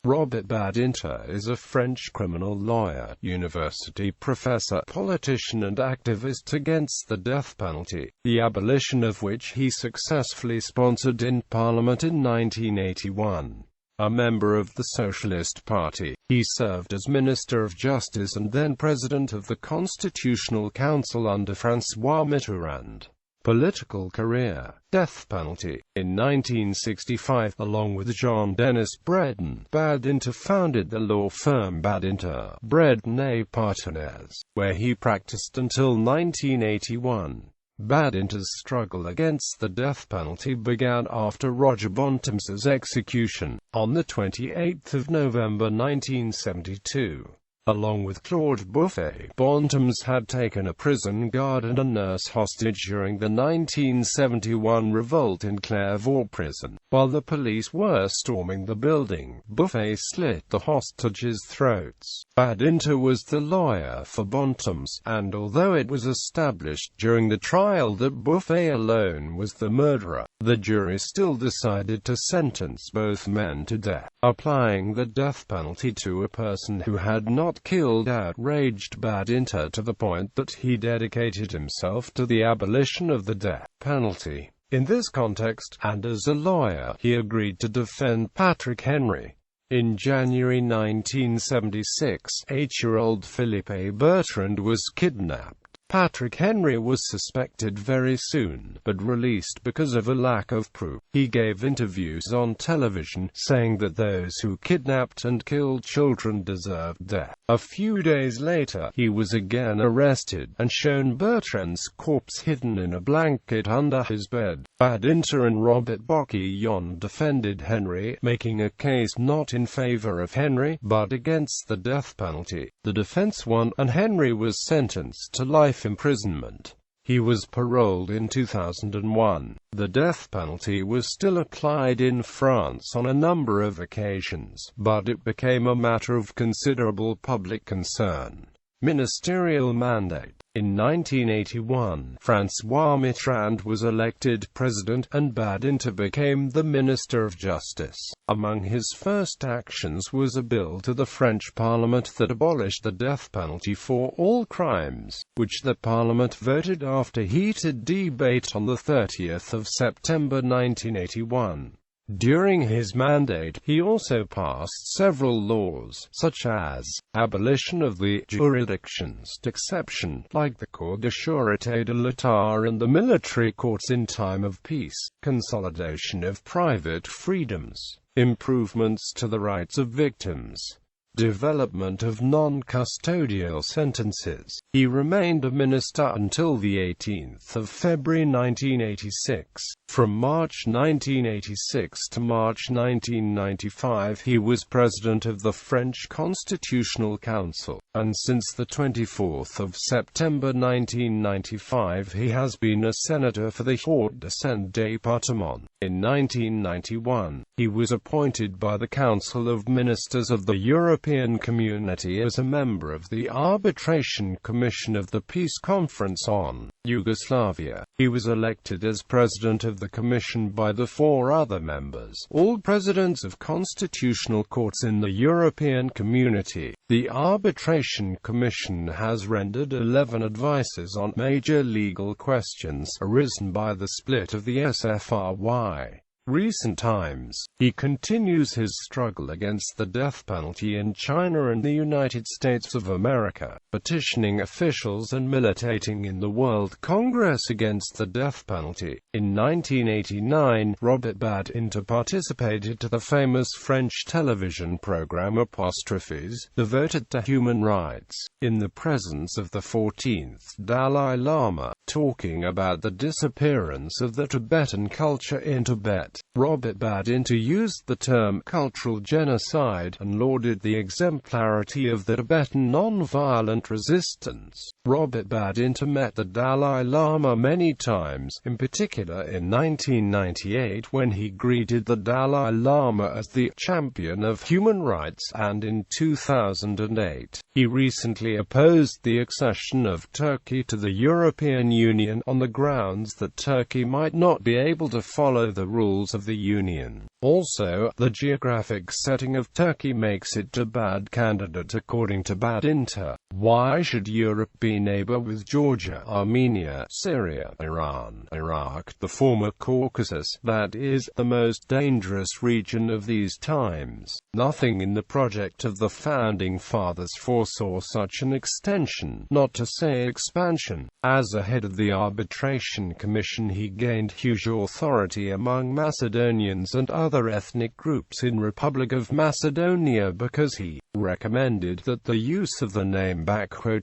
Robert Badinter is a French criminal lawyer, university professor, politician and activist against the death penalty, the abolition of which he successfully sponsored in Parliament in 1981. A member of the Socialist Party, he served as Minister of Justice and then President of the Constitutional Council under François Mitterrand. Political career: death penalty. In 1965, along with Jean-Denis Breton, Badinter founded the law firm Badinter, Breton et Partenaires, where he practiced until 1981. Badinter's struggle against the death penalty began after Roger Bontemps' execution, on 28 November 1972. Along with Claude Buffet, Bontemps had taken a prison guard and a nurse hostage during the 1971 revolt in Clairvaux prison. While the police were storming the building, Buffet slit the hostages' throats. Badinter was the lawyer for Bontemps, and although it was established during the trial that Buffet alone was the murderer, the jury still decided to sentence both men to death. Applying the death penalty to a person who had not killed outraged Badinter to the point that he dedicated himself to the abolition of the death penalty. In this context, and as a lawyer, he agreed to defend Patrick Henry. In January 1976, 8-year-old Philippe Bertrand was kidnapped. Patrick Henry was suspected very soon, but released because of a lack of proof. He gave interviews on television, saying that those who kidnapped and killed children deserved death. A few days later, he was again arrested, and shown Bertrand's corpse hidden in a blanket under his bed. Badinter and Robert Bocquillon defended Henry, making a case not in favor of Henry, but against the death penalty. The defense won, and Henry was sentenced to life imprisonment. He was paroled in 2001. The death penalty was still applied in France on a number of occasions, but it became a matter of considerable public concern. Ministerial mandate. In 1981, François Mitterrand was elected president, and Badinter became the Minister of Justice. Among his first actions was a bill to the French Parliament that abolished the death penalty for all crimes, which the Parliament voted after heated debate on 30 September 1981. During his mandate, he also passed several laws, such as abolition of the jurisdictions d'exception, like the Cour de Sûreté de l'État and the military courts in time of peace, consolidation of private freedoms, improvements to the rights of victims, development of non-custodial sentences. He remained a minister until the 18th of February 1986. From March 1986 to March 1995 he was president of the French Constitutional Council, and since the 24th of September 1995 he has been a senator for the Hauts-de-Seine département. In 1991, he was appointed by the Council of Ministers of the European Community as a member of the Arbitration Commission of the Peace Conference on Yugoslavia. He was elected as president of the Commission by the 4 other members, all presidents of constitutional courts in the European Community. The Arbitration Commission has rendered 11 advices on major legal questions arisen by the split of the SFRY. Recent times, he continues his struggle against the death penalty in China and the United States of America, petitioning officials and militating in the World Congress against the death penalty. In 1989, Robert Badinter participated to the famous French television program Apostrophes, devoted to human rights, in the presence of the 14th Dalai Lama, talking about the disappearance of the Tibetan culture in Tibet. Robert Badinter used the term cultural genocide and lauded the exemplarity of the Tibetan non-violent resistance. Robert Badinter met the Dalai Lama many times, in particular in 1998 when he greeted the Dalai Lama as the champion of human rights, and in 2008, he recently opposed the accession of Turkey to the European Union on the grounds that Turkey might not be able to follow the rules of the Union. Also, the geographic setting of Turkey makes it a bad candidate according to Badinter. Why should Europe be neighbor with Georgia, Armenia, Syria, Iran, Iraq, the former Caucasus, that is, the most dangerous region of these times? Nothing in the project of the Founding Fathers foresaw such an extension, not to say expansion. As a head of the Arbitration Commission, he gained huge authority among Macedonians and other ethnic groups in Republic of Macedonia because he recommended that the use of the name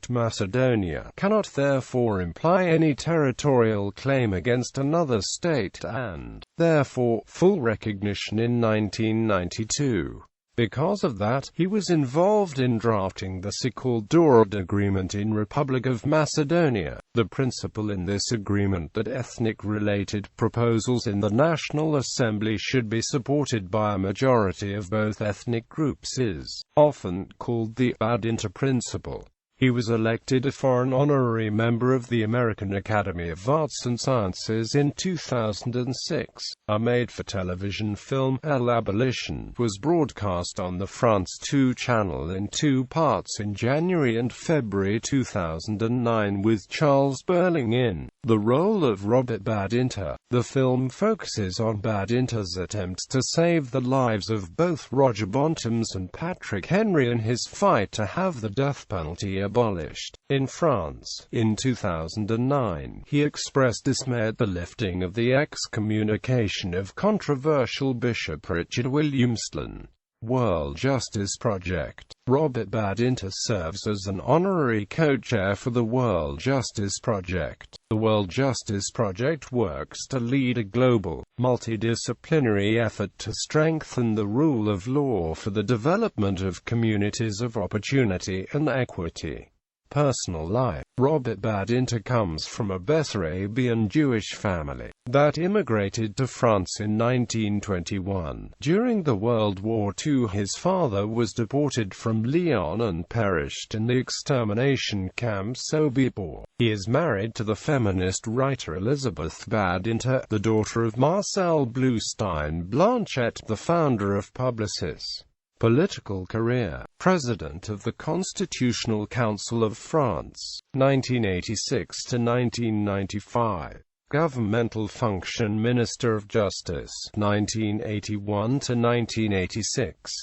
Macedonia cannot therefore imply any territorial claim against another state and, therefore, full recognition in 1992. Because of that, he was involved in drafting the so-called Dorad Agreement in Republic of Macedonia. The principle in this agreement that ethnic-related proposals in the National Assembly should be supported by a majority of both ethnic groups is often called the Badinter principle. He was elected a foreign honorary member of the American Academy of Arts and Sciences in 2006. A made-for-television film, L'Abolition, was broadcast on the France 2 channel in 2 parts in January and February 2009 with Charles Berling in the role of Robert Badinter. The film focuses on Badinter's attempts to save the lives of both Roger Bontemps and Patrick Henry in his fight to have the death penalty abolished in France. In 2009, he expressed dismay at the lifting of the excommunication of controversial Bishop Richard Williamston. World Justice Project. Robert Badinter serves as an honorary co-chair for the World Justice Project. The World Justice Project works to lead a global, multidisciplinary effort to strengthen the rule of law for the development of communities of opportunity and equity. Personal life. Robert Badinter comes from a Bessarabian Jewish family that immigrated to France in 1921. During the World War II, his father was deported from Lyon and perished in the extermination camp Sobibor. He is married to the feminist writer Elizabeth Badinter, the daughter of Marcel Bluestein Blanchette, the founder of Publicis. Political career. President of the Constitutional Council of France, 1986 to 1995. Governmental function Minister of Justice, 1981 to 1986.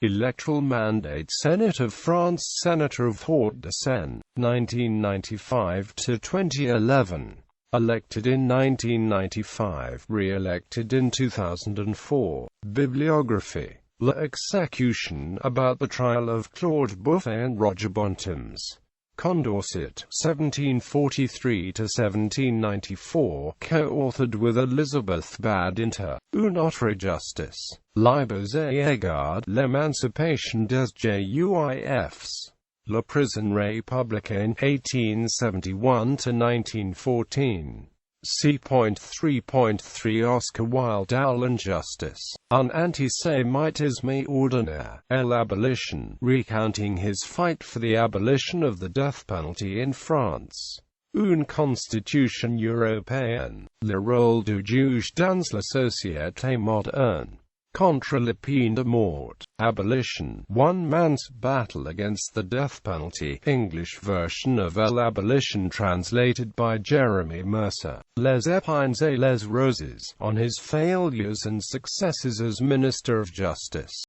Electoral mandate Senate of France, Senator of Hauts-de-Seine, 1995 to 2011. Elected in 1995, re-elected in 2004. Bibliography. La Execution, about the trial of Claude Buffet and Roger Bontemps. Condorcet, 1743–1794, co-authored with Elizabeth Badinter. Une autre justice. Libres et égard, l'émancipation des Juifs. La prison républicaine, 1871–1914. C.3.3 Oscar Wilde. L'injustice. Un antisémitisme ordinaire. L'abolition, recounting his fight for the abolition of the death penalty in France. Une constitution européenne. Le rôle du juge dans la société moderne. Contre la peine de mort. Abolition. One man's battle against the death penalty. English version of L'Abolition translated by Jeremy Mercer. Les épines et les roses. On his failures and successes as Minister of Justice.